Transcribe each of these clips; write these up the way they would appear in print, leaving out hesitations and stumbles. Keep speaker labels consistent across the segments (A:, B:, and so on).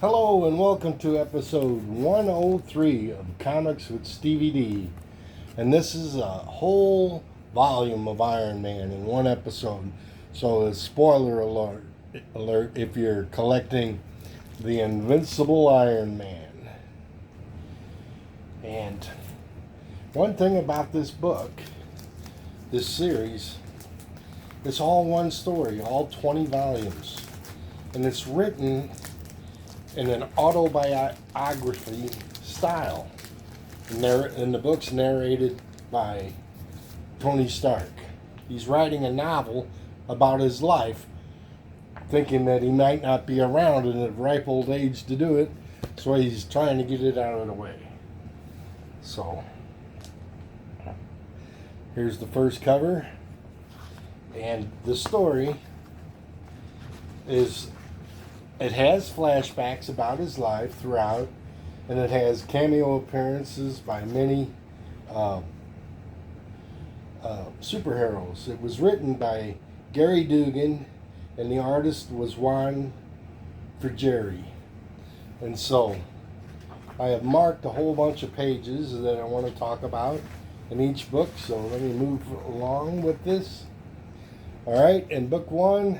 A: Hello and welcome to episode 103 of Comics with Stevey D. And this is a whole volume of Iron Man in one episode. So a spoiler alert if you're collecting the Invincible Iron Man. And one thing about this book, this series, it's all one story, all 20 volumes. And it's written in an autobiography style. And the book's narrated by Tony Stark. He's writing a novel about his life, thinking that he might not be around in a ripe old age to do it, so he's trying to get it out of the way. So, here's the first cover, and the story is, it has flashbacks about his life throughout, and it has cameo appearances by many superheroes. It was written by Gary Dugan, and the artist was Juan Frigeri. And so, I have marked a whole bunch of pages that I want to talk about in each book, so let me move along with this. Alright, in book one,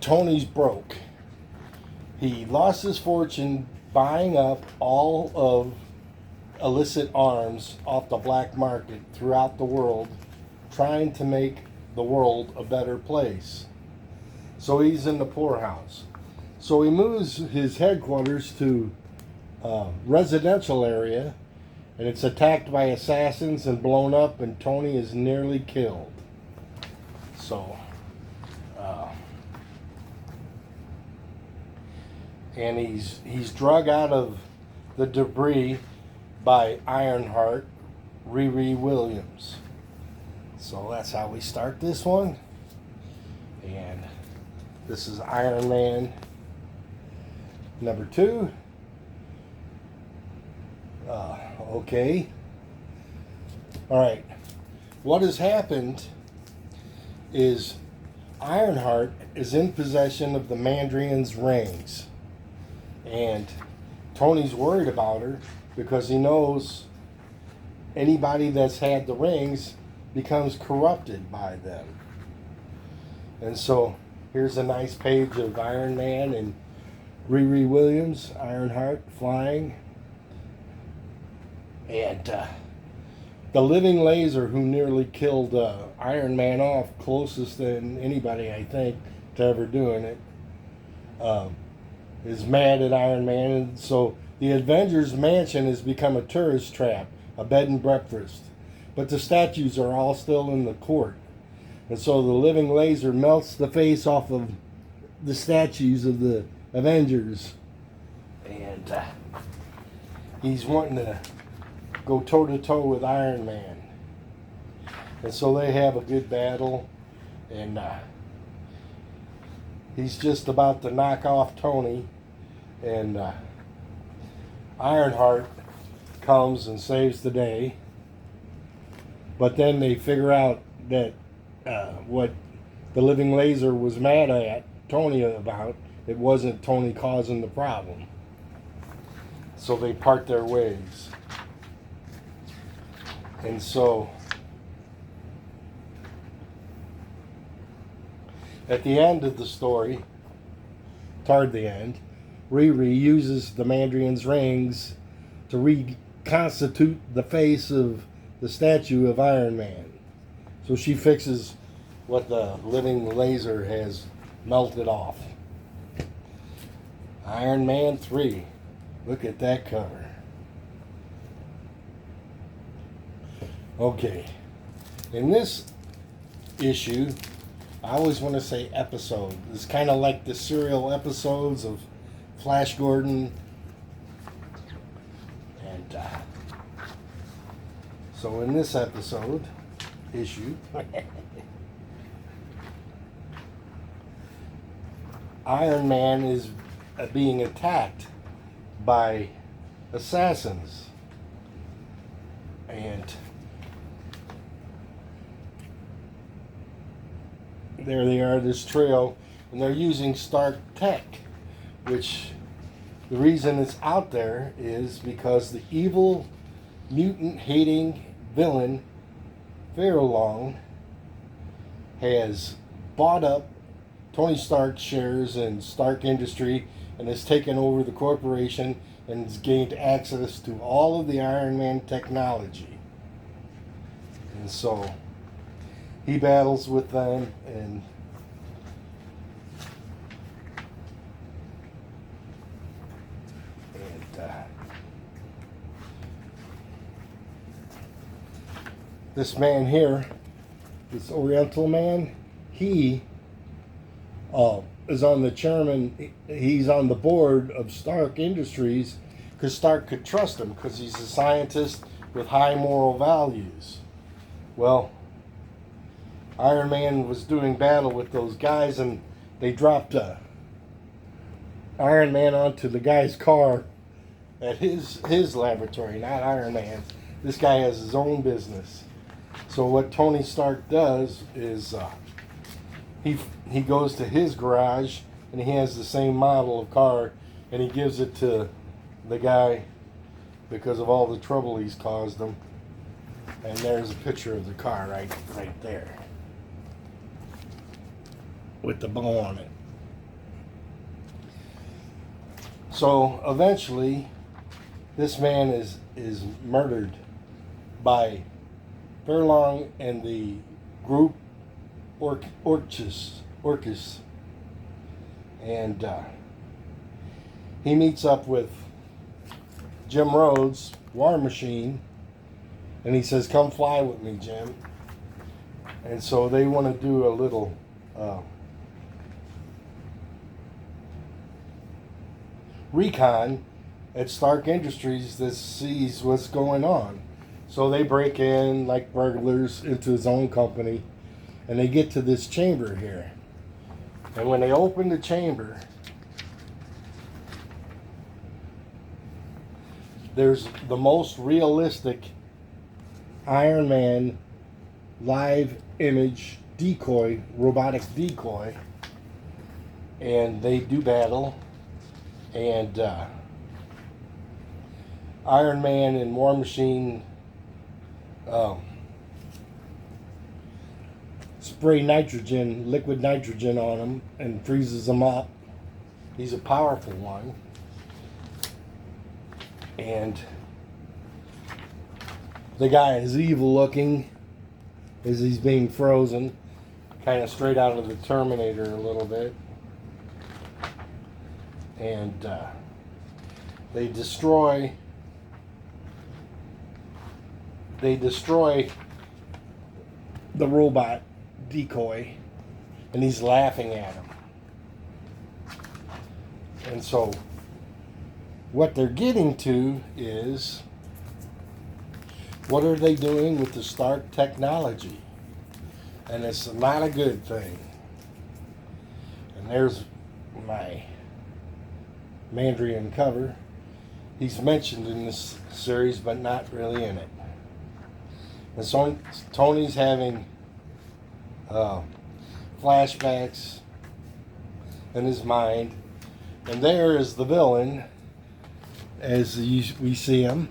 A: Tony's broke. He lost his fortune buying up all of illicit arms off the black market throughout the world, trying to make the world a better place. So he's in the poorhouse. So he moves his headquarters to a residential area, and it's attacked by assassins and blown up, and Tony is nearly killed. So and he's drug out of the debris by Ironheart, Riri Williams. So that's how we start this one. And this is Iron Man number 2. Okay. Alright. What has happened is Ironheart is in possession of the Mandarin's rings. And Tony's worried about her because he knows anybody that's had the rings becomes corrupted by them. And so here's a nice page of Iron Man and Riri Williams, Ironheart, flying. And the living laser who nearly killed Iron Man off, closest than anybody, I think, to ever doing it, is mad at Iron Man, and so the Avengers Mansion has become a tourist trap, a bed and breakfast. But the statues are all still in the court. And so the living laser melts the face off of the statues of the Avengers. And he's wanting to go toe-to-toe with Iron Man. And so they have a good battle, and he's just about to knock off Tony, and Ironheart comes and saves the day. But then they figure out that what the living laser was mad at Tony about, it wasn't Tony causing the problem. So they part their ways. And so at the end of the story, toward the end, Riri uses the Mandarin's rings to reconstitute the face of the statue of Iron Man. So she fixes what the living laser has melted off. Iron Man 3. Look at that cover. Okay. In this issue, I always want to say episode. It's kind of like the serial episodes of Flash Gordon. And so in this issue, Iron Man is being attacked by assassins. And there they are, this trio, and they're using Stark tech. which the reason it's out there is because the evil, mutant-hating villain Furlong has bought up Tony Stark's shares in Stark Industry and has taken over the corporation and has gained access to all of the Iron Man technology. And so he battles with them, and this man here, this Oriental man, he is on the chairman. He's on the board of Stark Industries because Stark could trust him because he's a scientist with high moral values. Well, Iron Man was doing battle with those guys, and they dropped Iron Man onto the guy's car at his laboratory, not Iron Man. This guy has his own business. So what Tony Stark does is he goes to his garage, and he has the same model of car, and he gives it to the guy because of all the trouble he's caused him. And there's a picture of the car right there with the bow on it. So eventually this man is murdered by Furlong and the group Orcus, and he meets up with Jim Rhodes, War Machine, and he says, "Come fly with me, Jim." And so they want to do a little recon at Stark Industries that sees what's going on. So they break in like burglars into his own company, and they get to this chamber here. And when they open the chamber, there's the most realistic Iron Man live image decoy, robotic decoy, and they do battle, and Iron Man and War Machine spray liquid nitrogen on him and freezes him up. He's a powerful one. And the guy is evil looking as he's being frozen, kind of straight out of the Terminator a little bit. And they destroy the robot decoy, and he's laughing at him. And so what they're getting to is, what are they doing with the Stark technology? And it's not a good thing. And there's my Mandarin cover. He's mentioned in this series, but not really in it. And so Tony's having flashbacks in his mind, and there is the villain as we see him.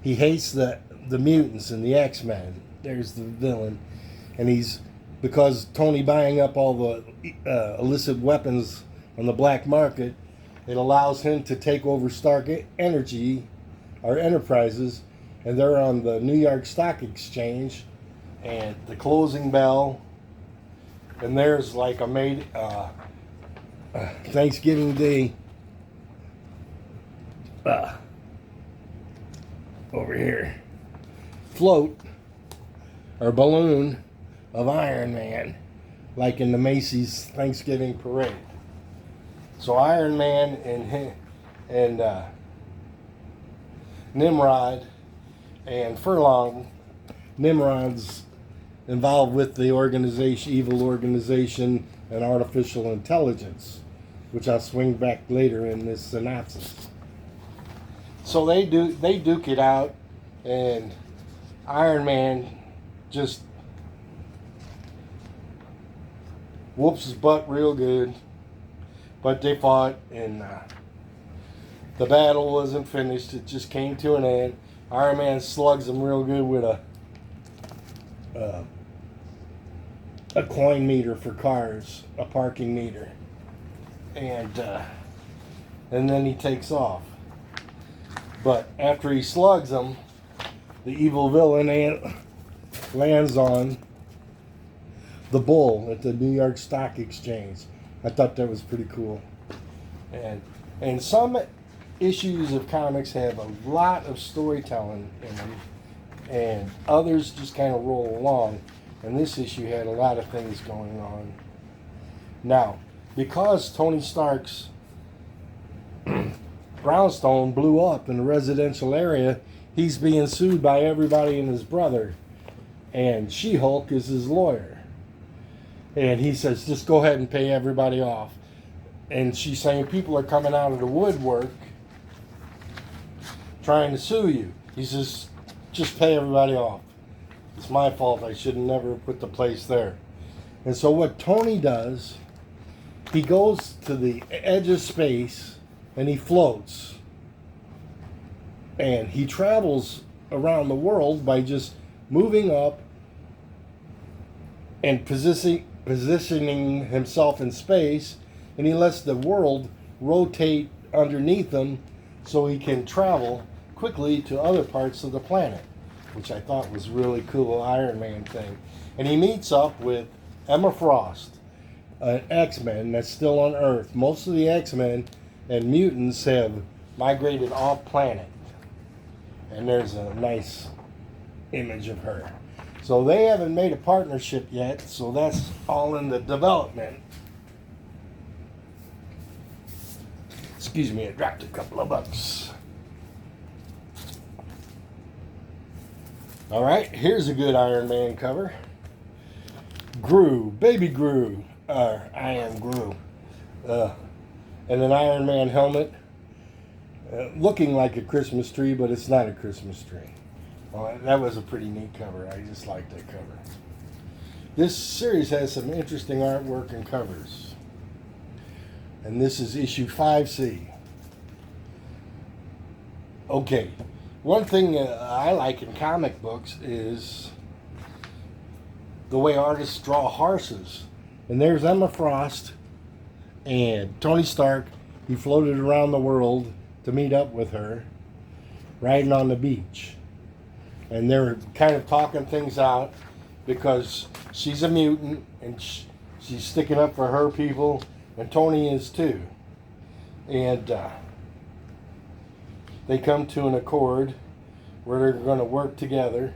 A: He hates the mutants and the X-Men. There's the villain, and because Tony buying up all the illicit weapons on the black market, it allows him to take over Stark Energy, our enterprises, and they're on the New York Stock Exchange, and the closing bell, and there's like a Thanksgiving Day over here float or balloon of Iron Man, like in the Macy's Thanksgiving parade. So Iron Man and Nimrod and Furlong. Nimrod's involved with the evil organization, and artificial intelligence, which I'll swing back later in this synopsis. So they duke it out, and Iron Man just whoops his butt real good. But they fought, and the battle wasn't finished. It just came to an end. Iron Man slugs him real good with a coin meter for cars, a parking meter, and then he takes off. But after he slugs him, the evil villain lands on the bull at the New York Stock Exchange. I thought that was pretty cool. And some issues of comics have a lot of storytelling in them, and others just kind of roll along. And this issue had a lot of things going on. Now, because Tony Stark's brownstone blew up in a residential area, he's being sued by everybody and his brother. And She-Hulk is his lawyer. And he says, just go ahead and pay everybody off. And she's saying people are coming out of the woodwork trying to sue you. He says, just pay everybody off. It's my fault. I should have never put the place there. And so what Tony does, he goes to the edge of space and he floats. And he travels around the world by just moving up and positioning himself in space, and he lets the world rotate underneath him so he can travel quickly to other parts of the planet, which I thought was really cool Iron Man thing. And he meets up with Emma Frost, an X-Men that's still on Earth. Most of the X-Men and mutants have migrated off planet. And there's a nice image of her. So they haven't made a partnership yet, so that's all in the development. Excuse me, I dropped a couple of bucks. All right, here's a good Iron Man cover. Gru, baby Gru, I am Gru. And an Iron Man helmet, looking like a Christmas tree, but it's not a Christmas tree. Well, that was a pretty neat cover. I just like that cover. This series has some interesting artwork and covers. And this is issue 5C. Okay, one thing I like in comic books is the way artists draw horses. And there's Emma Frost and Tony Stark. He floated around the world to meet up with her, riding on the beach. And they're kind of talking things out because she's a mutant and she's sticking up for her people, and Tony is too. And they come to an accord where they're going to work together.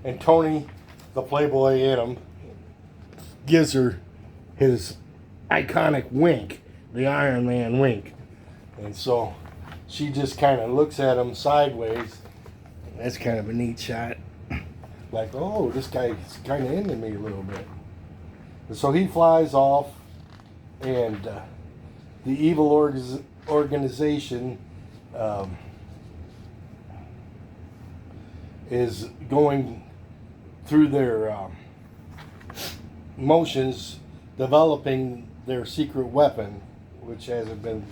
A: And Tony, the playboy in him, gives her his iconic wink, the Iron Man wink. And so she just kind of looks at him sideways. That's kind of a neat shot. Like, oh, this guy's kind of into me a little bit. And so he flies off, and the evil organization is going through their motions, developing their secret weapon, which hasn't been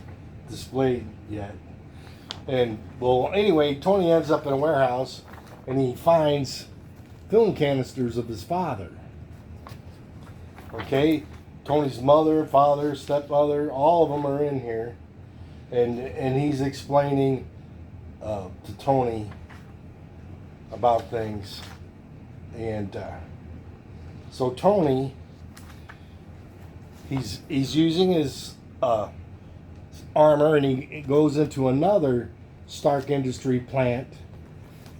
A: displayed yet. And, well, anyway, Tony ends up in a warehouse, and he finds film canisters of his father. Okay? Tony's mother, father, stepmother, all of them are in here. And he's explaining to Tony about things. And so Tony, he's using his armor, and he goes into another Stark Industry plant,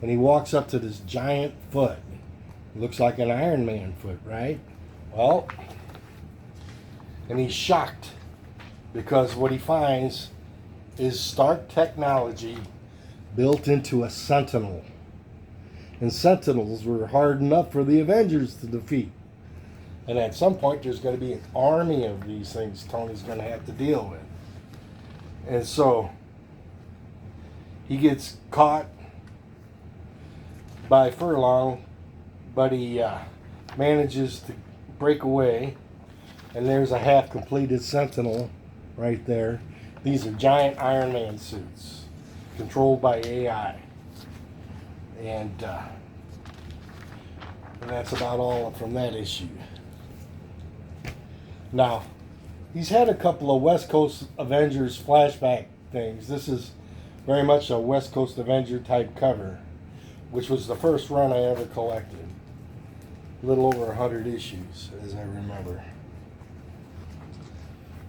A: and he walks up to this giant foot. It looks like an Iron Man foot, right? Well, and he's shocked because what he finds is Stark technology built into a Sentinel. And Sentinels were hard enough for the Avengers to defeat. And at some point there's going to be an army of these things Tony's going to have to deal with. And so he gets caught by Furlong, but he manages to break away, and there's a half-completed Sentinel right there. These are giant Iron Man suits controlled by AI. And that's about all from that issue. Now, he's had a couple of West Coast Avengers flashback things. This is very much a West Coast Avenger type cover, which was the first run I ever collected. A little over 100 issues, as I remember,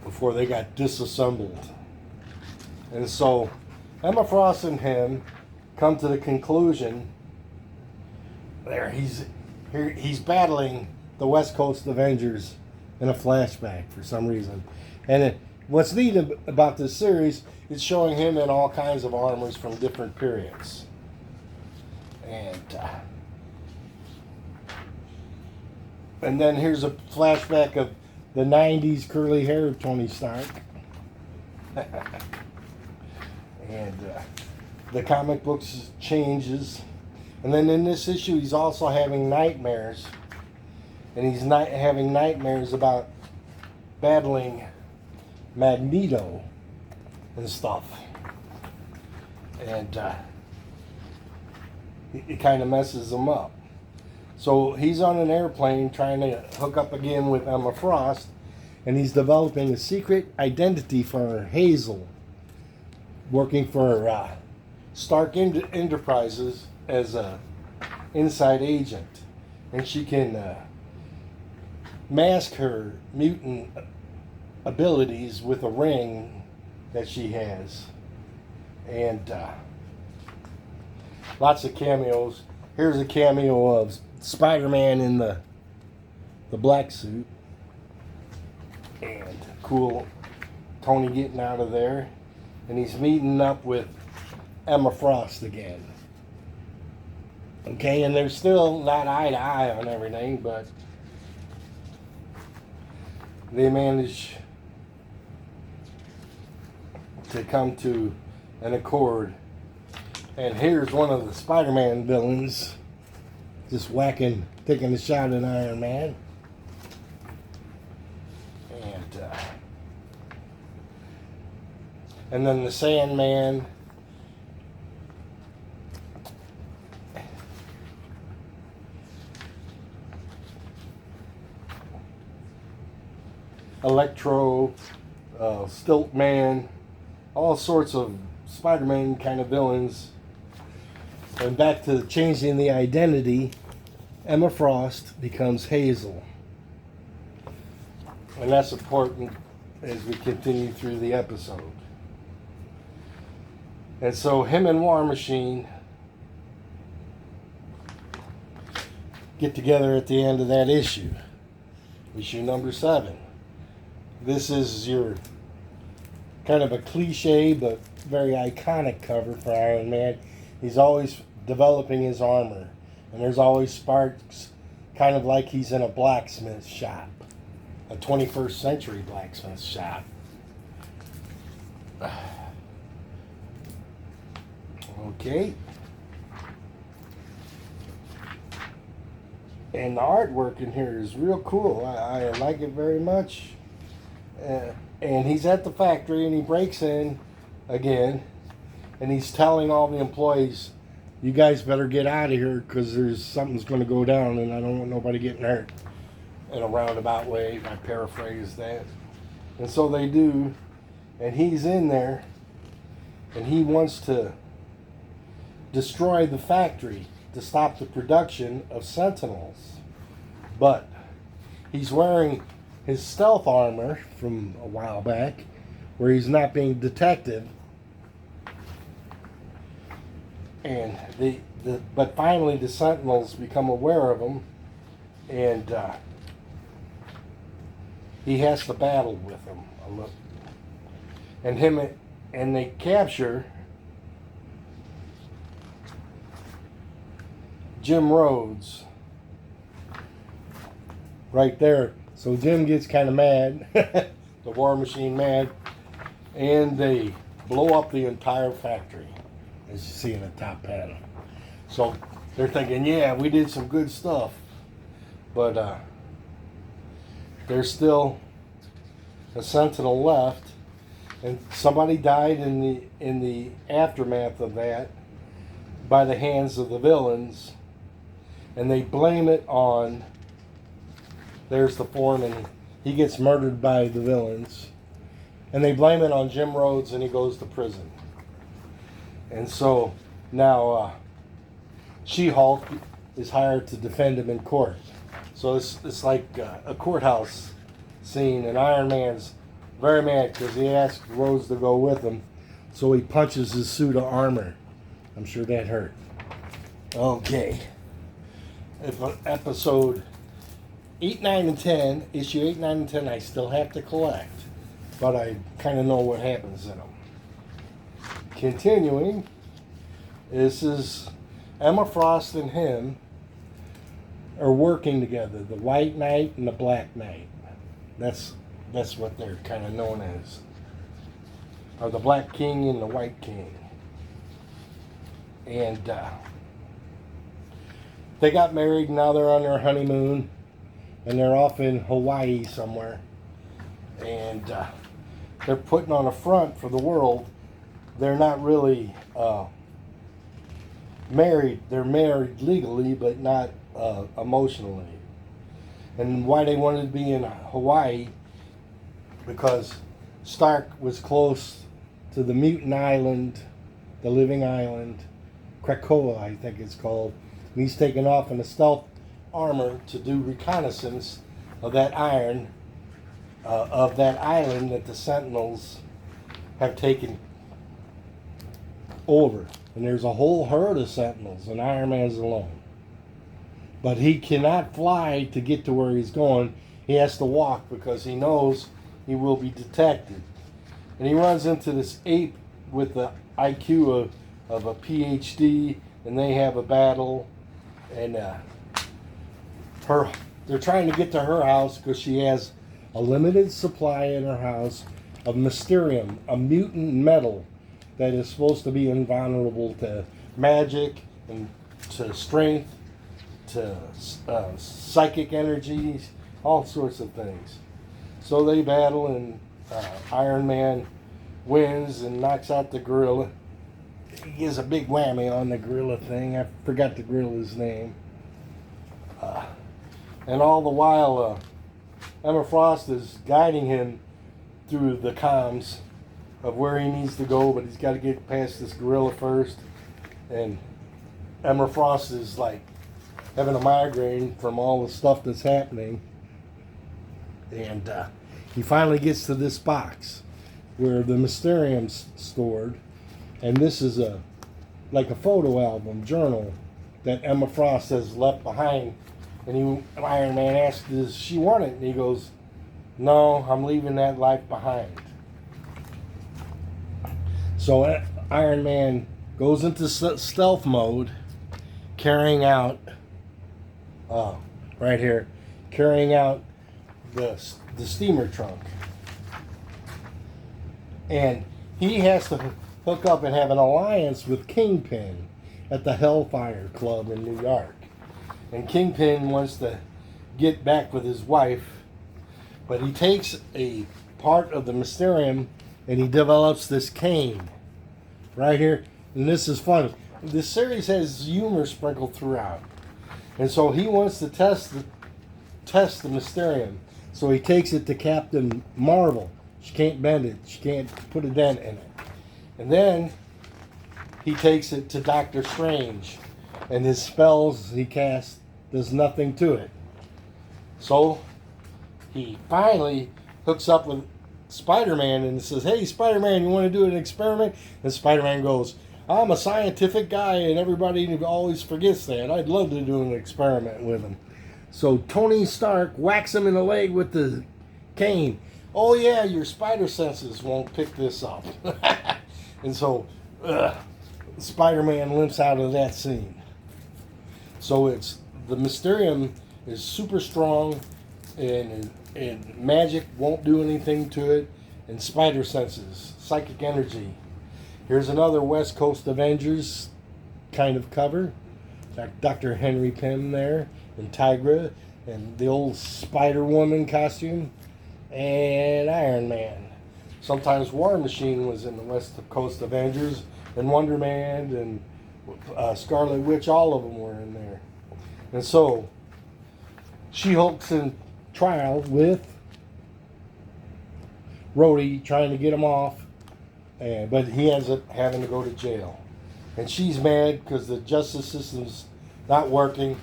A: before they got disassembled. And so Emma Frost and him come to the conclusion there he's battling the West Coast Avengers in a flashback for some reason. And what's neat about this series is showing him in all kinds of armors from different periods. And then here's a flashback of the 90s curly hair of Tony Stark. And the comic books changes. And then in this issue, he's also having nightmares. And he's having nightmares about battling Magneto and stuff. And it kind of messes him up. So he's on an airplane trying to hook up again with Emma Frost. And he's developing a secret identity for Hazel, working for Stark Enterprises as a inside agent, and she can mask her mutant abilities with a ring that she has, and lots of cameos. Here's a cameo of Spider-Man in the black suit, and cool Tony getting out of there, and he's meeting up with Emma Frost again. Okay, and they're still not eye to eye on everything, but they manage to come to an accord. And here's one of the Spider-Man villains just taking a shot at Iron Man. And then the Sandman. Electro, Stiltman, all sorts of Spider-Man kind of villains. And back to changing the identity, Emma Frost becomes Hazel. And that's important as we continue through the episode. And so him and War Machine get together at the end of that issue number 7. This is your kind of a cliche but very iconic cover for Iron Man. He's always developing his armor, and there's always sparks, kind of like he's in a blacksmith shop, a 21st century blacksmith shop. Okay. And the artwork in here is real cool. I like it very much. And he's at the factory, and he breaks in again, and he's telling all the employees, you guys better get out of here because something's going to go down, and I don't want nobody getting hurt, in a roundabout way. I paraphrase that. And so they do, and he's in there, and he wants to destroy the factory to stop the production of Sentinels. But he's wearing his stealth armor from a while back, where he's not being detected. And but finally the Sentinels become aware of him, and he has to battle with them a little. And they capture Jim Rhodes right there. So Jim gets kind of mad, the War Machine mad, and they blow up the entire factory, as you see in the top panel. So they're thinking, yeah, we did some good stuff, but there's still a Sentinel left, and somebody died in the aftermath of that by the hands of the villains, and they blame it on. There's the foreman. He gets murdered by the villains, and they blame it on Jim Rhodes, and he goes to prison. And so now She-Hulk is hired to defend him in court. So it's like a courthouse scene, and Iron Man's very mad because he asked Rhodes to go with him, so he punches his suit of armor. I'm sure that hurt. Okay. Episode 8, 9, and 10, issue 8, 9, and 10, I still have to collect, but I kind of know what happens in them. Continuing, this is Emma Frost and him are working together, the White Knight and the Black Knight. That's what they're kind of known as. Or the Black King and the White King. And they got married, now they're on their honeymoon, and they're off in Hawaii somewhere. And they're putting on a front for the world. They're not really married. They're married legally, but not emotionally. And why they wanted to be in Hawaii, because Stark was close to the mutant island, the living island, Krakoa, I think it's called. And he's taken off in a stealth armor to do reconnaissance of that island that the Sentinels have taken over. And there's a whole herd of Sentinels, and Iron Man's alone. But he cannot fly to get to where he's going. He has to walk because he knows he will be detected. And he runs into this ape with the IQ of a PhD, and they have a battle. And they're trying to get to her house because she has a limited supply in her house of Mysterium, a mutant metal that is supposed to be invulnerable to magic and to strength, to psychic energies, all sorts of things. So they battle, and Iron Man wins and knocks out the gorilla. He gives a big whammy on the gorilla thing. I forgot the gorilla's name. And all the while, Emma Frost is guiding him through the comms of where he needs to go, but he's got to get past this gorilla first. And Emma Frost is like having a migraine from all the stuff that's happening. And he finally gets to this box where the Mysterium's stored. And this is like a photo album, journal that Emma Frost has left behind. And Iron Man asks, does she want it? And he goes, no, I'm leaving that life behind. So Iron Man goes into stealth mode, carrying out, right here, carrying out the steamer trunk. And he has to hook up and have an alliance with Kingpin at the Hellfire Club in New York. And Kingpin wants to get back with his wife, but he takes a part of the Mysterium and he develops this cane right here. And this is funny. This series has humor sprinkled throughout. And so he wants to test the Mysterium. So he takes it to Captain Marvel. She can't bend it. She can't put a dent in it. And then he takes it to Doctor Strange. And his spells he casts does nothing to it. So he finally hooks up with Spider-Man and says, hey, Spider-Man, you want to do an experiment? And Spider-Man goes, I'm a scientific guy and everybody always forgets that. I'd love to do an experiment with him. So Tony Stark whacks him in the leg with the cane. Oh yeah, your spider senses won't pick this up. And so Spider-Man limps out of that scene. So it's the Mysterium is super strong, and magic won't do anything to it, and spider senses, psychic energy. Here's another West Coast Avengers kind of cover. Dr. Henry Pym there, and Tigra, and the old Spider-Woman costume, and Iron Man. sometimes War Machine was in the West Coast Avengers, and Wonder Man and Scarlet Witch, all of them were in there. And so She-Hulk's in trial with Rhodey, trying to get him off, but he ends up having to go to jail. And she's mad because the justice system's not working.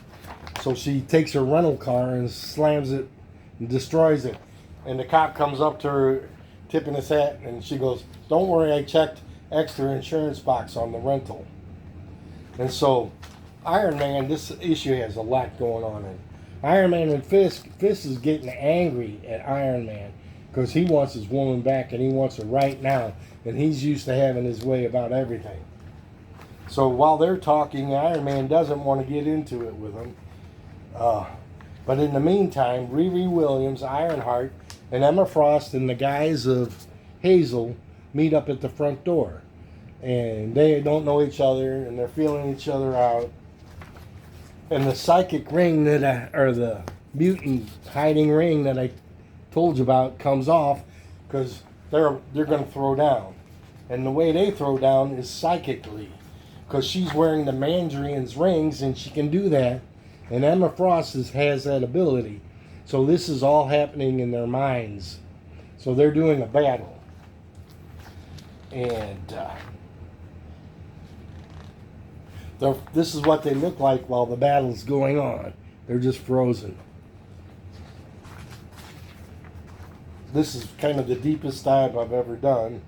A: So she takes her rental car and slams it and destroys it. And the cop comes up to her, tipping his hat, and she goes, "Don't worry, I checked extra insurance box on the rental." And so Iron Man, this issue has a lot going on in it. Iron Man and Fisk is getting angry at Iron Man because he wants his woman back and he wants her right now. And he's used to having his way about everything. So while they're talking, Iron Man doesn't want to get into it with him. But in the meantime, Riri Williams, Ironheart, and Emma Frost and the guys of Hazel meet up at the front door. And they don't know each other, and they're feeling each other out. And the psychic ring or the mutant hiding ring that I told you about comes off because they're going to throw down. And the way they throw down is psychically, because she's wearing the Mandarin's rings, and she can do that. And Emma Frost has that ability. So this is all happening in their minds. So they're doing a battle. And this is what they look like while the battle's going on. They're just frozen. This is kind of the deepest dive I've ever done.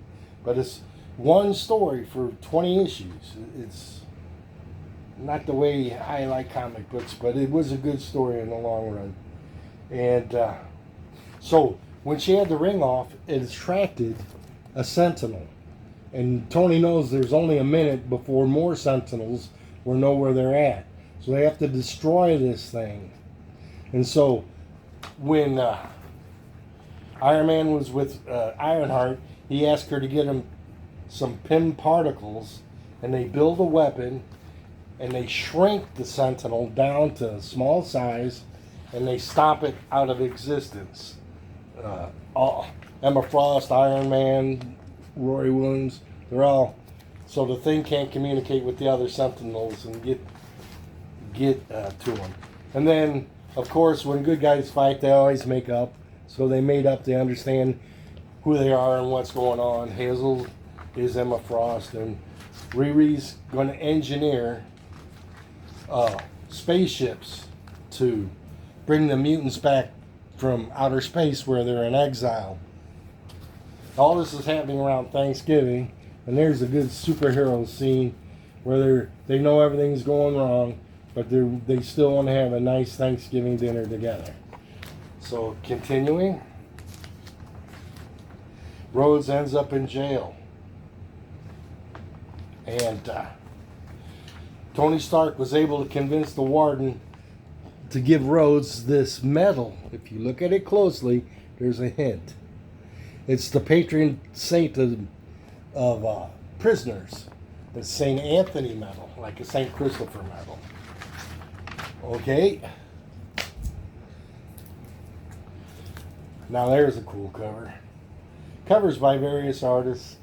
A: But it's one story for 20 issues. It's not the way I like comic books, but it was a good story in the long run. And so when she had the ring off, it attracted a sentinel. And Tony knows there's only a minute before more sentinels will know where they're at. So they have to destroy this thing. And so when Iron Man was with Ironheart, he asked her to get him some PIM particles, and they build a weapon, and they shrink the Sentinel down to a small size, and they stop it out of existence. Emma Frost, Iron Man, Roy Williams, they're all, so the thing can't communicate with the other Sentinels and get to them. And then, of course, when good guys fight, they always make up. So they made up, they understand who they are and what's going on. Hazel is Emma Frost, and Riri's going to engineer spaceships to bring the mutants back from outer space where they're in exile. All this is happening around Thanksgiving, and there's a good superhero scene where they know everything's going wrong, but they still want to have a nice Thanksgiving dinner together. So continuing, Rhodes ends up in jail, and Tony Stark was able to convince the warden to give Rhodes this medal. If you look at it closely, there's a hint. It's the patron saint of prisoners. It's St. Anthony medal, like a St. Christopher medal. Okay. Now there's a cool cover. Covers by various artists,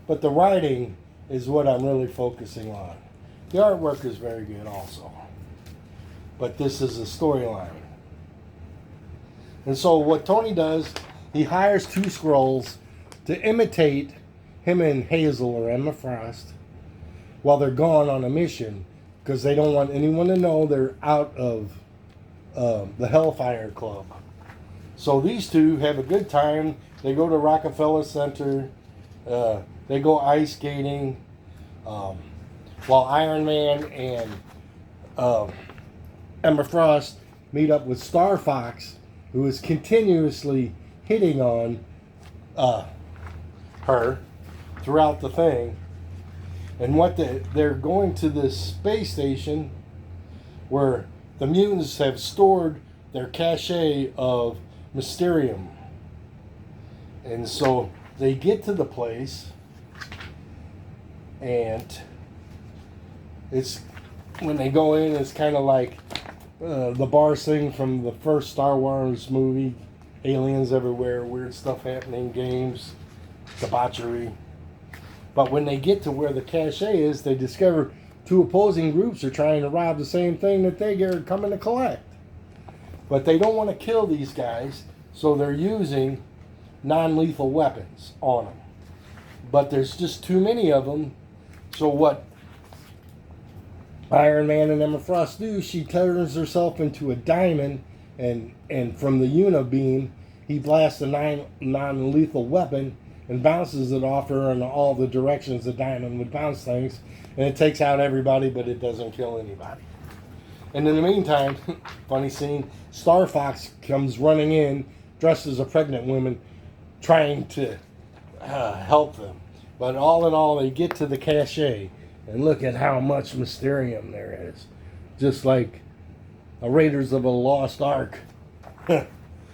A: but the writing is what I'm really focusing on. The artwork is very good also. But this is a storyline. And so what Tony does, he hires two Skrulls to imitate him and Hazel or Emma Frost while they're gone on a mission, because they don't want anyone to know they're out of the Hellfire Club. So these two have a good time. They go to Rockefeller Center. They go ice skating. While Iron Man and Emma Frost meet up with Star Fox, who is continuously hitting on her throughout the thing. And they're going to this space station where the mutants have stored their cache of Mysterium. And so they get to the place, and it's when they go in, it's kind of like the bar scene from the first Star Wars movie. Aliens everywhere, weird stuff happening, games. debauchery. But when they get to where the cache is, they discover two opposing groups are trying to rob the same thing that they are coming to collect. But they don't want to kill these guys, so they're using non-lethal weapons on them. But there's just too many of them. So what Iron Man and Emma Frost do, she turns herself into a diamond, and from the Unibeam, he blasts a non-lethal weapon and bounces it off her in all the directions the diamond would bounce things, and it takes out everybody, but it doesn't kill anybody. And in the meantime, funny scene, Star Fox comes running in, dressed as a pregnant woman, trying to help them. But all in all, they get to the cache, and look at how much Mysterium there is. Just like a Raiders of the Lost Ark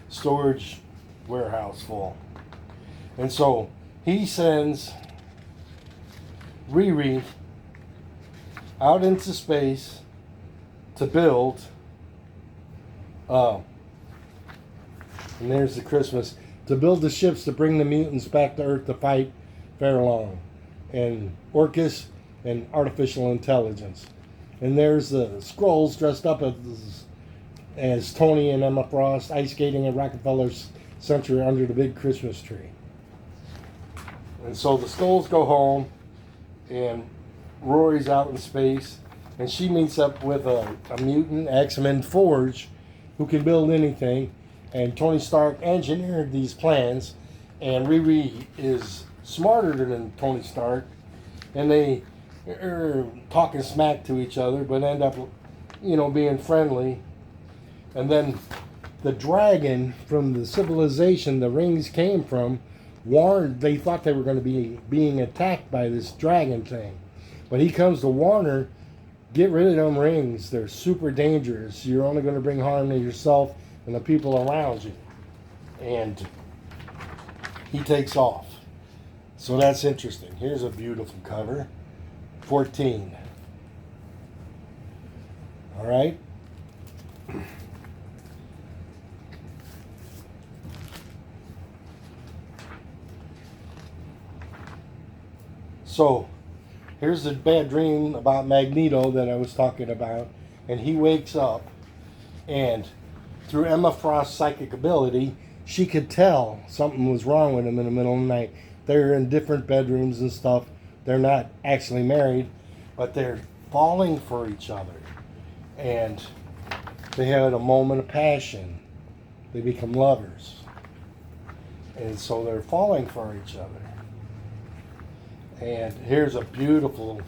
A: storage warehouse full. And so he sends Riri out into space to build, and there's the Christmas, to build the ships to bring the mutants back to Earth to fight Fairlong and Orcus and artificial intelligence. And there's the Skrulls dressed up as Tony and Emma Frost ice skating at Rockefeller Center under the big Christmas tree. And so the Skrulls go home, and Rory's out in space, and she meets up with a mutant, X-Men Forge, who can build anything. And Tony Stark engineered these plans, and Riri is smarter than Tony Stark, and they are talking smack to each other, but end up, being friendly. And then the dragon from the civilization the rings came from warned, they thought they were going to be being attacked by this dragon thing. But he comes to warn her, get rid of them rings. They're super dangerous. You're only going to bring harm to yourself and the people around you. And he takes off. So that's interesting. Here's a beautiful cover. 14. All right. So, here's the bad dream about Magneto that I was talking about. And he wakes up, and through Emma Frost's psychic ability, she could tell something was wrong with him in the middle of the night. They're in different bedrooms and stuff. They're not actually married, but they're falling for each other. And they had a moment of passion. They become lovers. And so they're falling for each other. And here's a beautiful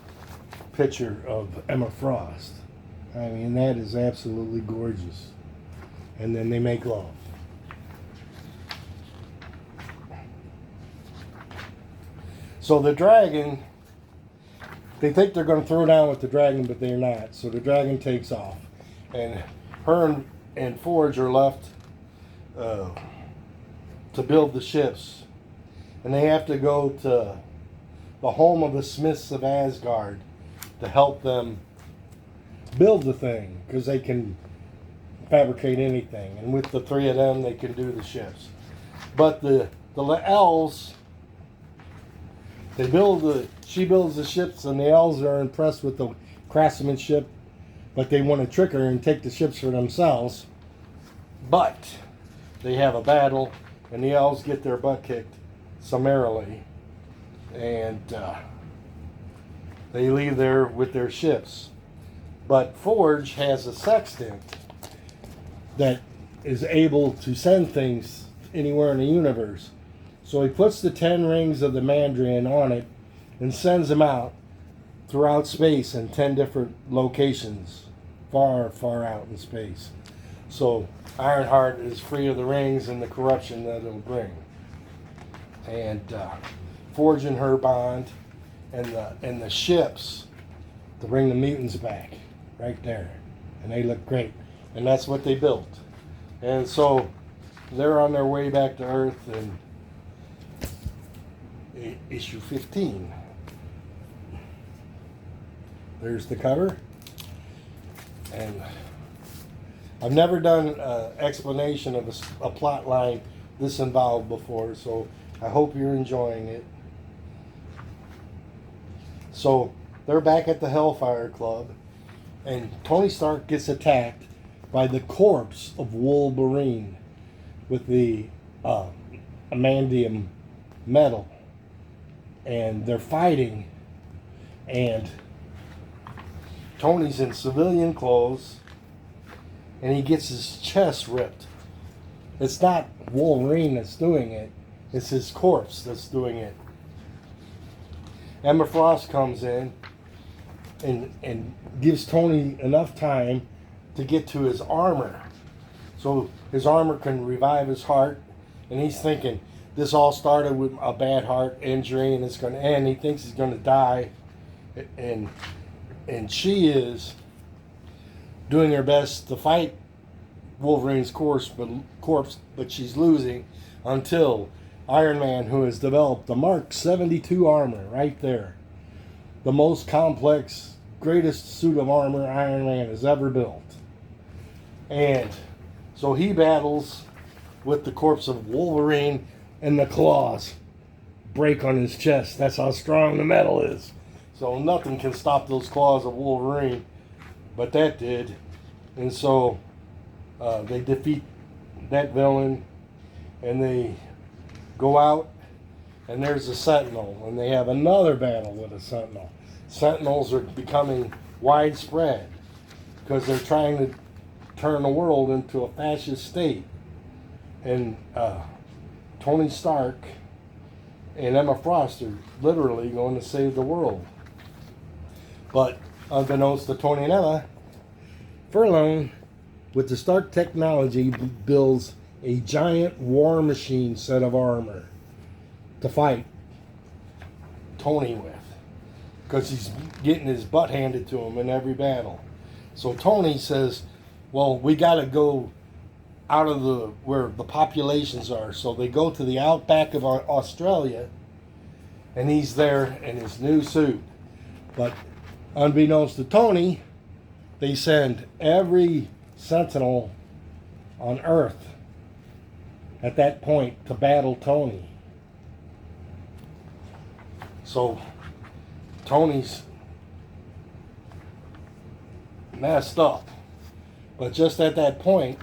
A: picture of Emma Frost. I mean, that is absolutely gorgeous. And then they make love. So the dragon, they think they're going to throw down with the dragon, but they're not. So the dragon takes off. And her and Forge are left to build the ships. And they have to go to the home of the Smiths of Asgard to help them build the thing, because they can fabricate anything. And with the three of them, they can do the ships. But the elves, she builds the ships, and the elves are impressed with the craftsmanship, but they want to trick her and take the ships for themselves. But they have a battle, and the elves get their butt kicked summarily, and they leave there with their ships. But Forge has a sextant that is able to send things anywhere in the universe. So he puts the 10 rings of the Mandarin on it and sends them out throughout space in 10 different locations, far, far out in space. So Ironheart is free of the rings and the corruption that it'll bring. And Forge and her bond, and the ships to bring the mutants back, right there. And they look great. And that's what they built. And so they're on their way back to Earth in issue 15. There's the cover. And I've never done an explanation of a plot line this involved before, so I hope you're enjoying it. So they're back at the Hellfire Club, and Tony Stark gets attacked by the corpse of Wolverine with the adamantium metal, and they're fighting, and Tony's in civilian clothes, and he gets his chest ripped. It's not Wolverine that's doing it, it's his corpse that's doing it. Emma Frost comes in and gives Tony enough time to get to his armor, so his armor can revive his heart. And he's thinking this all started with a bad heart injury and it's going to end. He thinks he's going to die, and she is doing her best to fight Wolverine's corpse, but she's losing until Iron Man, who has developed the Mark 72 armor right there, the most complex, greatest suit of armor Iron Man has ever built. And so he battles with the corpse of Wolverine, and the claws break on his chest. That's how strong the metal is. So nothing can stop those claws of Wolverine, but that did. And so they defeat that villain, and they go out, and there's a Sentinel, and they have another battle with a Sentinel. Sentinels are becoming widespread because they're trying to turn the world into a fascist state. And Tony Stark and Emma Frost are literally going to save the world. But unbeknownst to Tony and Emma, Furlong, with the Stark technology, builds a giant war machine set of armor to fight Tony with, because he's getting his butt handed to him in every battle. So Tony says, well, we got to go out of where the populations are. So they go to the outback of Australia, and he's there in his new suit. But unbeknownst to Tony, they send every Sentinel on Earth at that point to battle Tony. So Tony's messed up. But just at that point,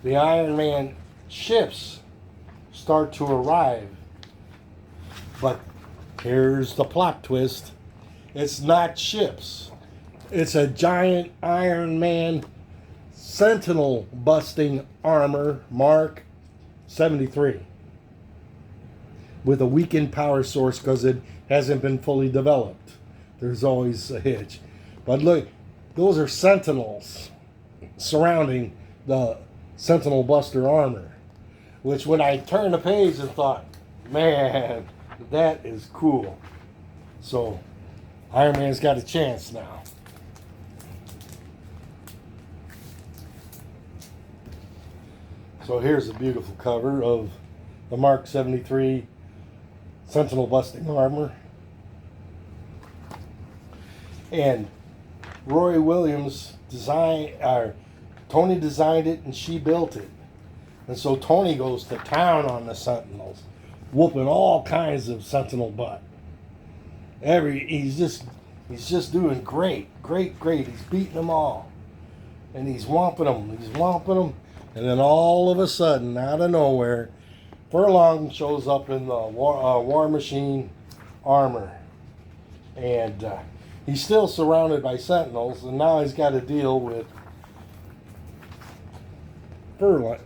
A: the Iron Man ships start to arrive. But here's the plot twist. It's not ships. It's a giant Iron Man Sentinel busting armor Mark 73 with a weakened power source because it hasn't been fully developed. There's always a hitch. But look, those are Sentinels surrounding the Sentinel Buster armor, which when I turned the page and thought, man, that is cool. So Iron Man's got a chance now. So here's a beautiful cover of the Mark 73 Sentinel busting armor. And Roy Williams Tony designed it and she built it. And so Tony goes to town on the Sentinels, whooping all kinds of Sentinel butt. He's just doing great. He's beating them all. And he's whomping them. And then all of a sudden, out of nowhere, Furlong shows up in the War Machine armor. And he's still surrounded by Sentinels, and now he's got to deal with Furlong.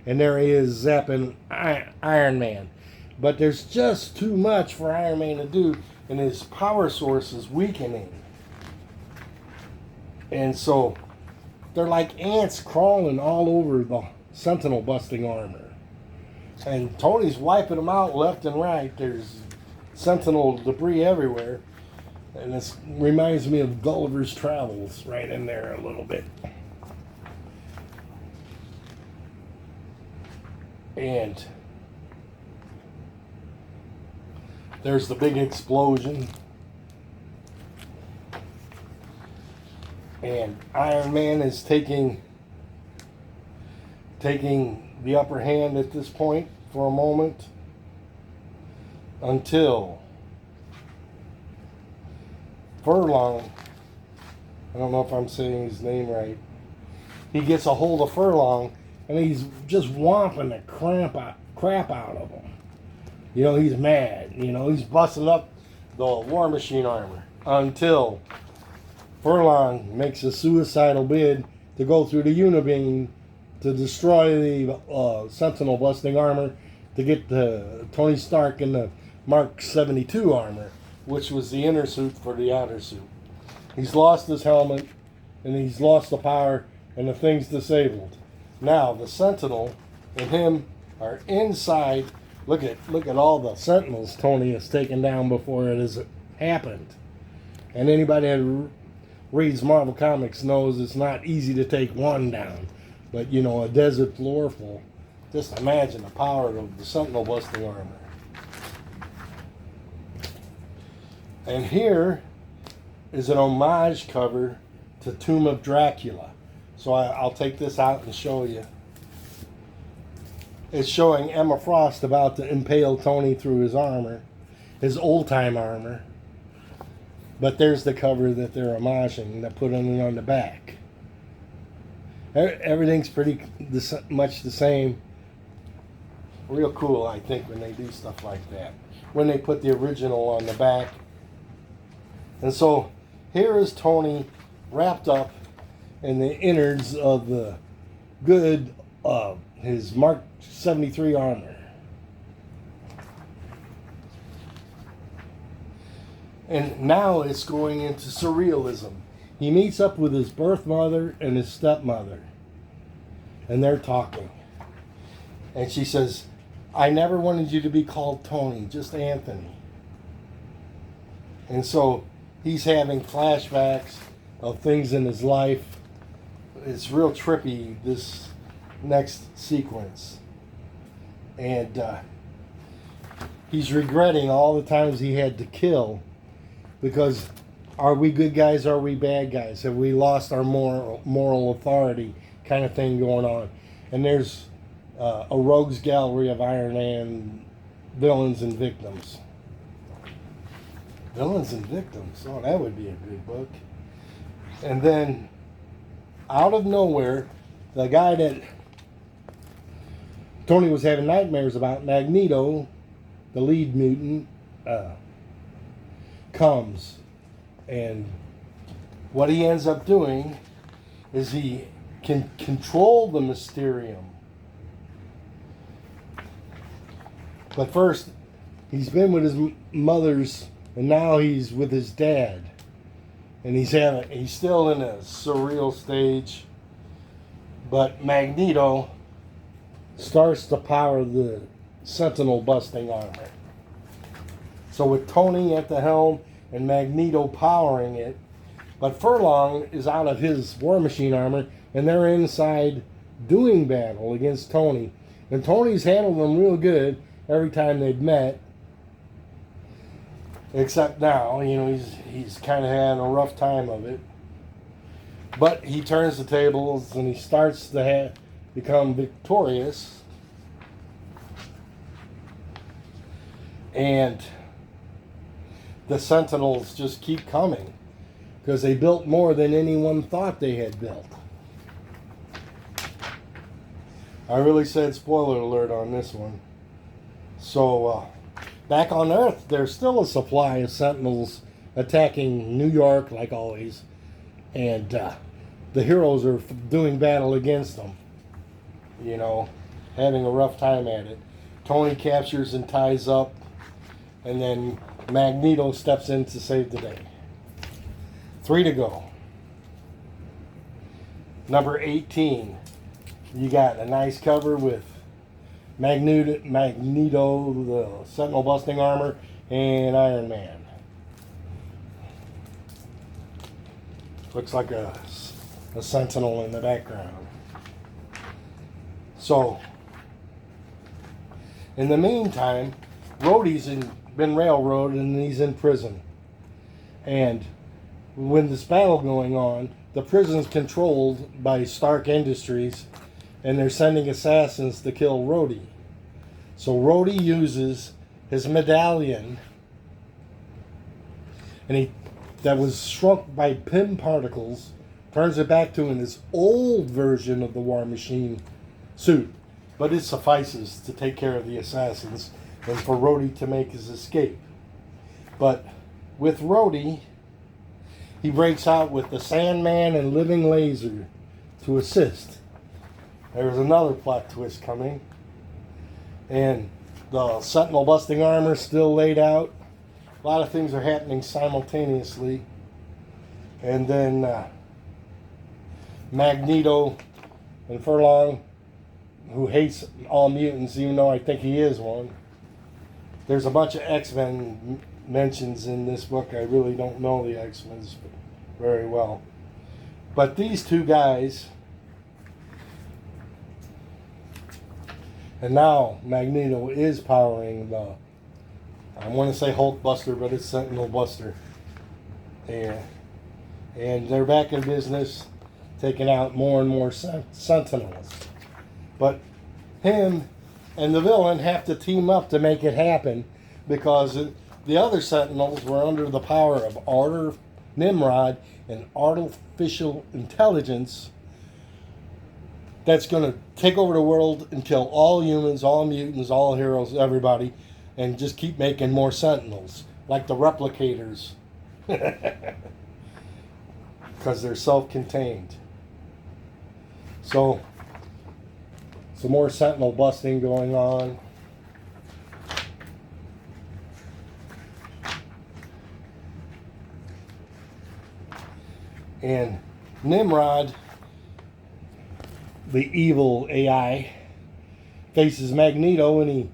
A: And there he is zapping Iron Man. But there's just too much for Iron Man to do, and his power source is weakening. And so they're like ants crawling all over the Sentinel busting armor. And Tony's wiping them out left and right. There's Sentinel debris everywhere. And this reminds me of Gulliver's Travels right in there a little bit. And there's the big explosion. And Iron Man is taking the upper hand at this point. for a moment until Furlong, I don't know if I'm saying his name right, he gets a hold of Furlong and he's just whomping the crap out of him. You know, he's mad. You know, he's busting up the War Machine armor until Furlong makes a suicidal bid to go through the Unibeam to destroy the Sentinel busting armor to get the Tony Stark in the Mark 72 armor, which was the inner suit for the outer suit. He's lost his helmet and he's lost the power and the thing's disabled. Now the Sentinel and him are inside. Look at all the Sentinels Tony has taken down before it has happened. And anybody that reads Marvel Comics knows it's not easy to take one down. But, you know, a desert floor full. Just imagine the power of the Sentinel busting armor. And here is an homage cover to Tomb of Dracula. So I'll take this out and show you. It's showing Emma Frost about to impale Tony through his armor, his old-time armor. But there's the cover that they're homaging, that put it on the back. Everything's pretty much the same. Real cool, I think, when they do stuff like that. When they put the original on the back. And so here is Tony wrapped up in the innards of the good his Mark 73 armor. And now it's going into surrealism. He meets up with his birth mother and his stepmother. And they're talking. And she says, I never wanted you to be called Tony, just Anthony. And so he's having flashbacks of things in his life. It's real trippy, this next sequence. And he's regretting all the times he had to kill, because are we good guys, are we bad guys? Have we lost our moral authority kind of thing going on? And there's a rogues gallery of Iron Man villains and victims. Villains and victims. Oh, that would be a good book. And then, out of nowhere, the guy that Tony was having nightmares about, Magneto, the lead mutant, comes. And what he ends up doing is he can control the Mysterium. But first, he's been with his mother's, and now he's with his dad. And he's still in a surreal stage. But Magneto starts to power the Sentinel busting armor. So with Tony at the helm and Magneto powering it, but Furlong is out of his War Machine armor and they're inside doing battle against Tony. And Tony's handled them real good every time they've met. Except now, you know, he's kind of had a rough time of it. But he turns the tables and he starts to become victorious. And the Sentinels just keep coming because they built more than anyone thought they had built. I really said spoiler alert on this one. So, back on Earth, there's still a supply of Sentinels attacking New York, like always. And the heroes are doing battle against them. You know, having a rough time at it. Tony captures and ties up. And then Magneto steps in to save the day. 3 to go. Number 18. You got a nice cover with Magneto, the Sentinel busting armor, and Iron Man. Looks like a Sentinel in the background. So, in the meantime, Rhodey's been railroaded and he's in prison. And when this battle going on, the prison's controlled by Stark Industries, and they're sending assassins to kill Rhodey. So Rhodey uses his medallion, and that was shrunk by Pym particles, turns it back to his old version of the War Machine suit. But it suffices to take care of the assassins and for Rhodey to make his escape. But with Rhodey, he breaks out with the Sandman and Living Laser to assist. There's another plot twist coming. And the Sentinel busting armor still laid out. A lot of things are happening simultaneously. And then Magneto and Furlong, who hates all mutants, even though I think he is one. There's a bunch of X-Men mentions in this book. I really don't know the X-Men very well. But these two guys, and now Magneto is powering the, I want to say Hulk Buster, but it's Sentinel Buster. And they're back in business, taking out more and more Sentinels. But him and the villain have to team up to make it happen, because the other Sentinels were under the power of Order Nimrod and artificial intelligence that's going to take over the world and kill all humans, all mutants, all heroes, everybody, and just keep making more Sentinels, like the Replicators, because they're self-contained. So, some more Sentinel busting going on. And Nimrod, the evil AI, faces Magneto, and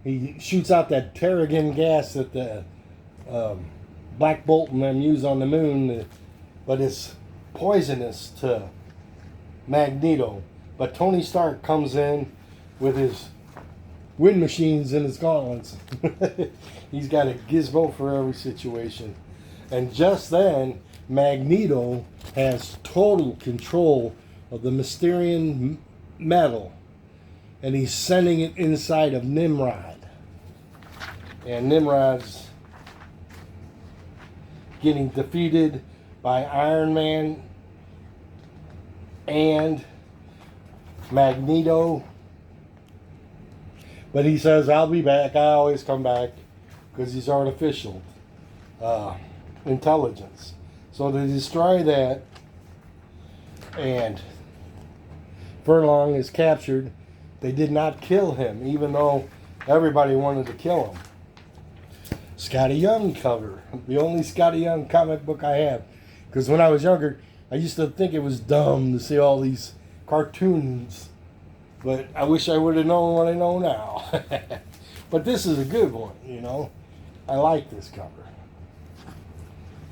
A: he shoots out that Terrigen gas that the Black Bolt and them use on the moon, but it's poisonous to Magneto. But Tony Stark comes in with his wind machines and his gauntlets. He's got a gizmo for every situation. And just then, Magneto has total control of the Mysterian metal, and he's sending it inside of Nimrod. And Nimrod's getting defeated by Iron Man and Magneto. But he says, I'll be back. I always come back, because he's artificial intelligence. So they destroy that, and Furlong is captured. They did not kill him, even though everybody wanted to kill him. Scotty Young cover. The only Scotty Young comic book I have. Because when I was younger, I used to think it was dumb to see all these cartoons. But I wish I would have known what I know now. But this is a good one, you know. I like this cover.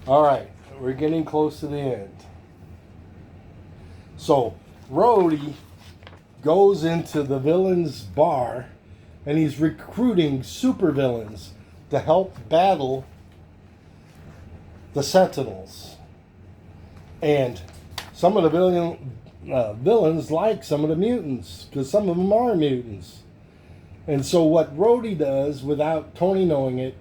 A: All right. We're getting close to the end. So, Rhodey goes into the villain's bar, and he's recruiting supervillains to help battle the Sentinels. And some of the villains like some of the mutants, because some of them are mutants. And so what Rhodey does, without Tony knowing it,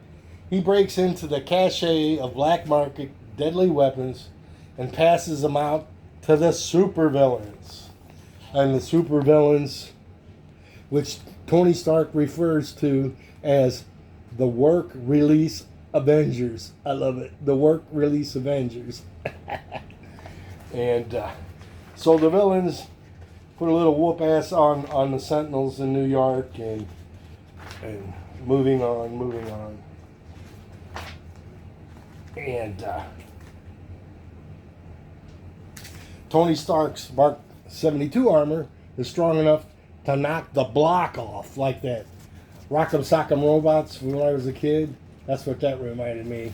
A: he breaks into the cache of black market deadly weapons and passes them out to the supervillains. And the supervillains, which Tony Stark refers to as the Work Release Avengers. I love it. The Work Release Avengers. And so the villains put a little whoop ass on the Sentinels in New York, and moving on. And Tony Stark's Mark 72 armor is strong enough to knock the block off, like that Rock'em Sock'em Robots when I was a kid. That's what that reminded me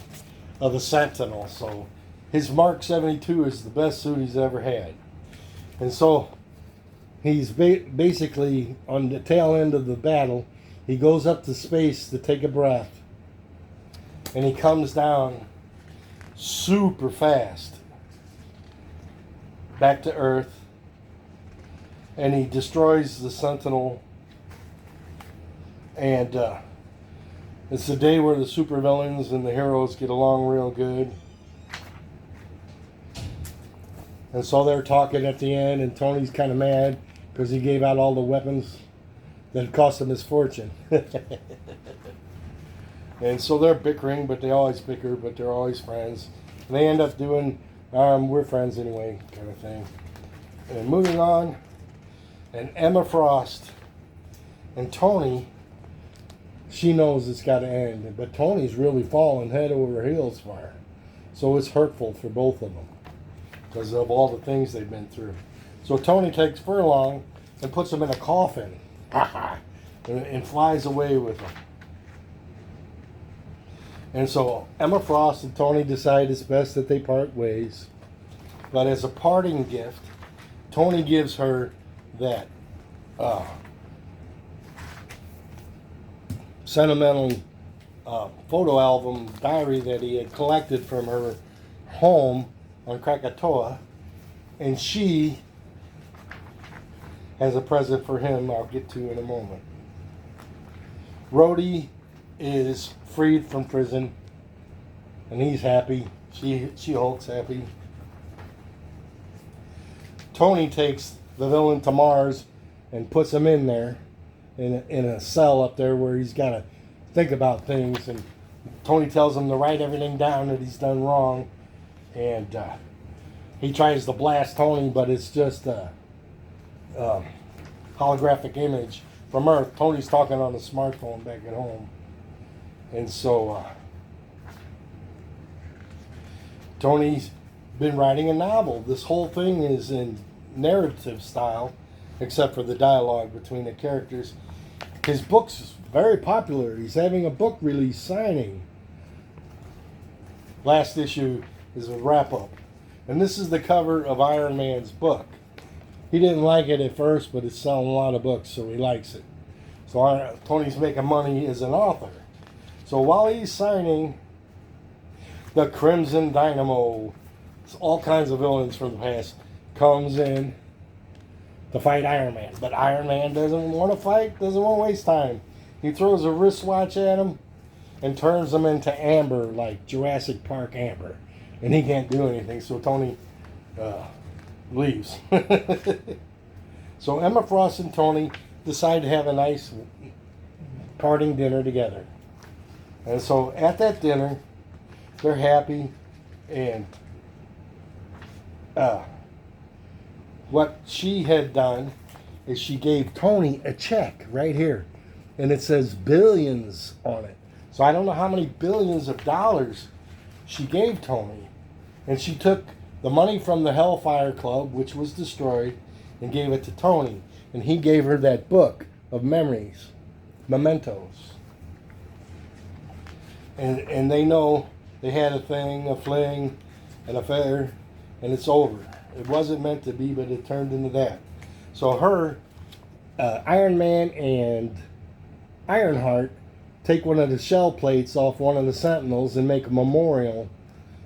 A: of, the Sentinel. So his Mark 72 is the best suit he's ever had. And so he's basically on the tail end of the battle. He goes up to space to take a breath, and he comes down super fast back to Earth, and he destroys the Sentinel And it's the day where the supervillains and the heroes get along real good. And so they're talking at the end, and Tony's kind of mad because he gave out all the weapons that cost him his fortune. And so they're bickering, but they always bicker, but they're always friends. And they end up doing, we're friends anyway, kind of thing. And moving on, and Emma Frost and Tony, she knows it's got to end, but Tony's really falling head over heels for her. So it's hurtful for both of them because of all the things they've been through. So Tony takes Furlong and puts him in a coffin and flies away with him. And so Emma Frost and Tony decide it's best that they part ways. But as a parting gift, Tony gives her that sentimental photo album diary that he had collected from her home on Krakatoa, and she has a present for him I'll get to in a moment. Rhodey is freed from prison, and he's happy. She-Hulk's happy. Tony takes the villain to Mars and puts him in there, in a cell up there where he's got to think about things, and Tony tells him to write everything down that he's done wrong, and he tries to blast Tony, but it's just a holographic image from Earth. Tony's talking on a smartphone back at home, and so Tony's been writing a novel. This whole thing is in narrative style, except for the dialogue between the characters. His book's very popular. He's having a book release signing. Last issue is a wrap-up. And this is the cover of Iron Man's book. He didn't like it at first, but it's selling a lot of books, so he likes it. So Tony's making money as an author. So while he's signing, the Crimson Dynamo, all kinds of villains from the past, comes in to fight Iron Man. But Iron Man doesn't want to fight, doesn't want to waste time. He throws a wristwatch at him and turns him into amber, like Jurassic Park amber. And he can't do anything, so Tony leaves. So Emma Frost and Tony decide to have a nice parting dinner together. And so at that dinner, they're happy, and what she had done is she gave Tony a check right here, and it says billions on it. So I don't know how many billions of dollars she gave Tony, and she took the money from the Hellfire Club, which was destroyed, and gave it to Tony, and he gave her that book of memories, mementos. And they know they had a thing, a fling, an affair, and it's over. It wasn't meant to be, but it turned into that. So Iron Man and Ironheart take one of the shell plates off one of the Sentinels and make a memorial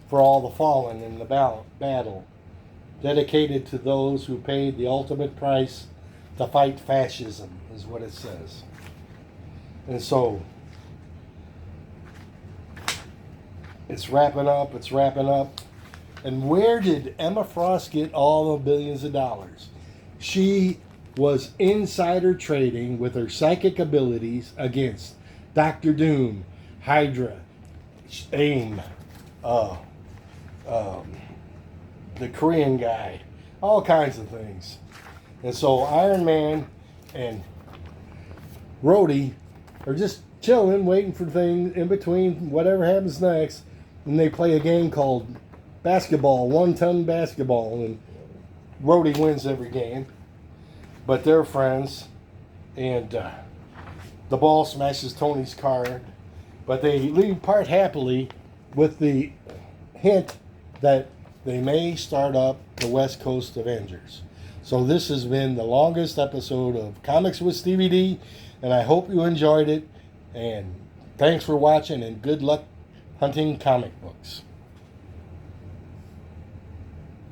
A: for all the fallen in the battle, dedicated to those who paid the ultimate price to fight fascism, is what it says. And so it's wrapping up. And where did Emma Frost get all the billions of dollars? She was insider trading with her psychic abilities against Doctor Doom, Hydra, AIM, the Korean guy, all kinds of things. And so Iron Man and Rhodey are just chilling, waiting for things in between whatever happens next. And they play a game called basketball, one-ton basketball, and Rhodey wins every game. But they're friends, and the ball smashes Tony's car. But they leave part happily with the hint that they may start up the West Coast Avengers. So this has been the longest episode of Comics with Stevey D, and I hope you enjoyed it. And thanks for watching, and good luck hunting comic books.